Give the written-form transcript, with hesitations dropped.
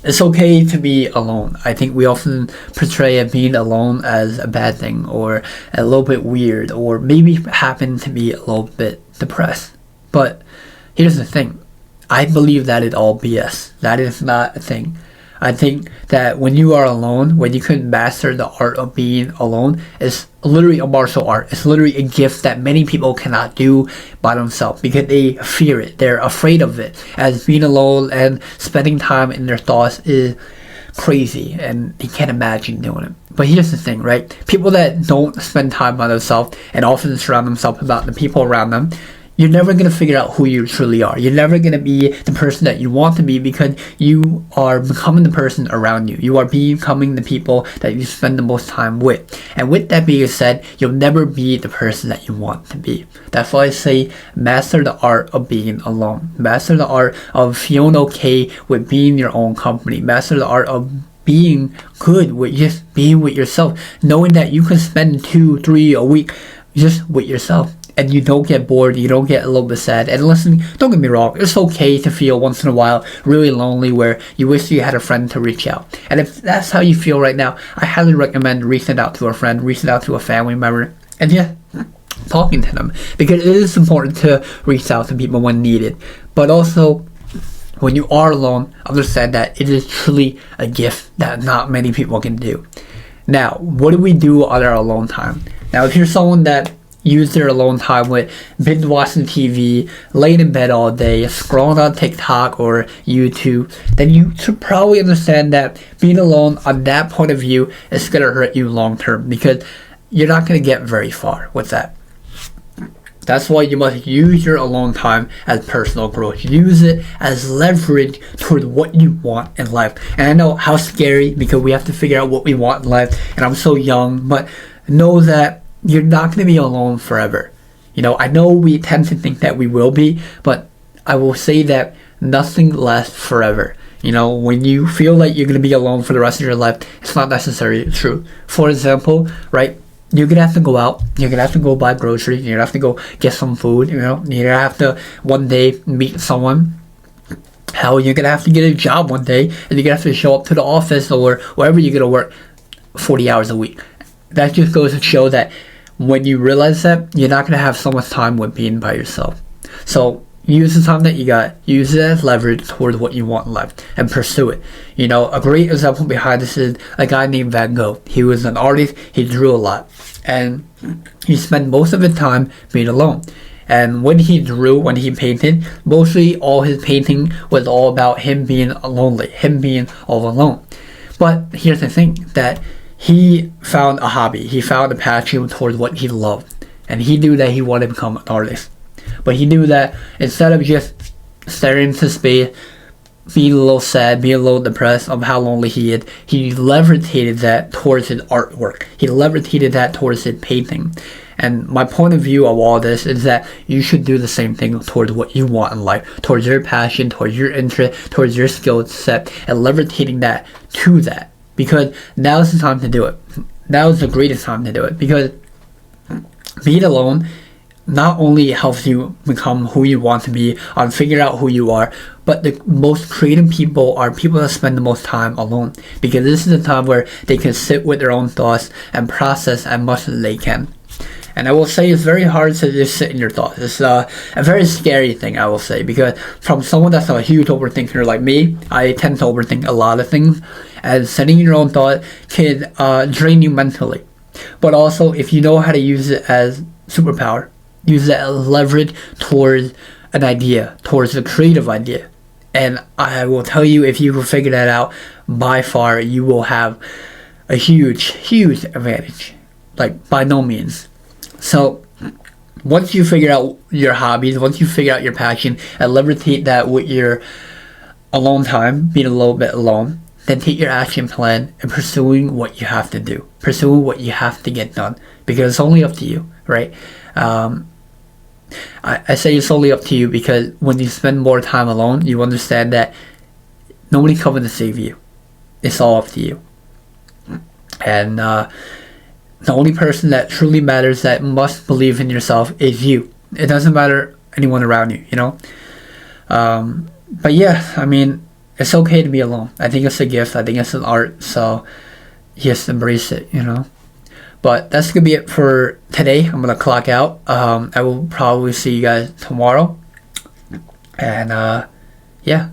It's okay to be alone. I think we often portray being alone as a bad thing or a little bit weird or maybe happen to be a little bit depressed. But here's the thing. I believe that is all BS. That is not a thing. I think that when you are alone, when you can master the art of being alone, it's literally a martial art. It's literally a gift that many people cannot do by themselves because they fear it. They're afraid of it. As being alone and spending time in their thoughts is crazy and they can't imagine doing it. But here's the thing, right? People that don't spend time by themselves and often surround themselves about the people around them, you're never going to figure out who you truly are. You're never going to be the person that you want to be because you are becoming the person around you. You are becoming the people that you spend the most time with. And with that being said, you'll never be the person that you want to be. That's why I say master the art of being alone. Master the art of feeling okay with being your own company. Master the art of being good with just being with yourself. Knowing that you can spend 2-3 a week just with yourself. And you don't get bored, you don't get a little bit sad. And listen, don't get me wrong, it's okay to feel once in a while really lonely where you wish you had a friend to reach out. And if that's how you feel right now, I highly recommend reaching out to a friend, reaching out to a family member, and yeah, talking to them. Because it is important to reach out to people when needed. But also, when you are alone, understand that it is truly a gift that not many people can do. Now, what do we do on our alone time? Now, if you're someone that use their alone time with binge watching TV, laying in bed all day, scrolling on TikTok or YouTube, then you should probably understand that being alone on that point of view is going to hurt you long term because you're not going to get very far with that. That's why you must use your alone time as personal growth. Use it as leverage toward what you want in life. And I know how scary because we have to figure out what we want in life and I'm so young, but know that you're not going to be alone forever. You know, I know we tend to think that we will be, but I will say that nothing lasts forever. You know, when you feel like you're going to be alone for the rest of your life, it's not necessarily true. For example, right, you're going to have to go out, you're going to have to go buy groceries, you're going to have to go get some food, you know, you're going to have to one day meet someone. Hell, you're going to have to get a job one day, and you're going to have to show up to the office or wherever you're going to work 40 hours a week. That just goes to show that when you realize that, you're not going to have so much time with being by yourself. So use the time that you got, use it as leverage toward what you want in life, and pursue it. You know, a great example behind this is a guy named Van Gogh. He was an artist, he drew a lot, and he spent most of his time being alone. And when he drew, when he painted, mostly all his painting was all about him being lonely, him being all alone. But here's the thing, that he found a hobby. He found a passion towards what he loved. And he knew that he wanted to become an artist. But he knew that instead of just staring into space, being a little sad, being a little depressed of how lonely he is, he levitated that towards his artwork. He levitated that towards his painting. And my point of view of all this is that you should do the same thing towards what you want in life, towards your passion, towards your interest, towards your skill set, and levitating that to that. Because now is the time to do it. Now is the greatest time to do it. Because being alone not only helps you become who you want to be, figure out who you are, but the most creative people are people that spend the most time alone. Because this is the time where they can sit with their own thoughts and process as much as they can. And I will say it's very hard to just sit in your thoughts. It's a very scary thing, I will say, because from someone that's a huge overthinker like me, I tend to overthink a lot of things, and sitting in your own thought can drain you mentally. But also, if you know how to use it as superpower, use it as leverage towards an idea, towards a creative idea. And I will tell you, if you can figure that out, by far, you will have a huge, huge advantage. Like, by no means. So, once you figure out your hobbies, once you figure out your passion, and levitate that with your alone time, being a little bit alone, then take your action plan and pursuing what you have to do. Pursuing what you have to get done. Because it's only up to you, right? I say it's only up to you because when you spend more time alone, you understand that nobody's coming to save you. It's all up to you. And the only person that truly matters, that must believe in yourself, is you. It doesn't matter anyone around you, you know? But yeah, I mean, it's okay to be alone. I think it's a gift. I think it's an art. So just embrace it, you know. But that's gonna be it for today. I'm gonna clock out. I will probably see you guys tomorrow. And yeah.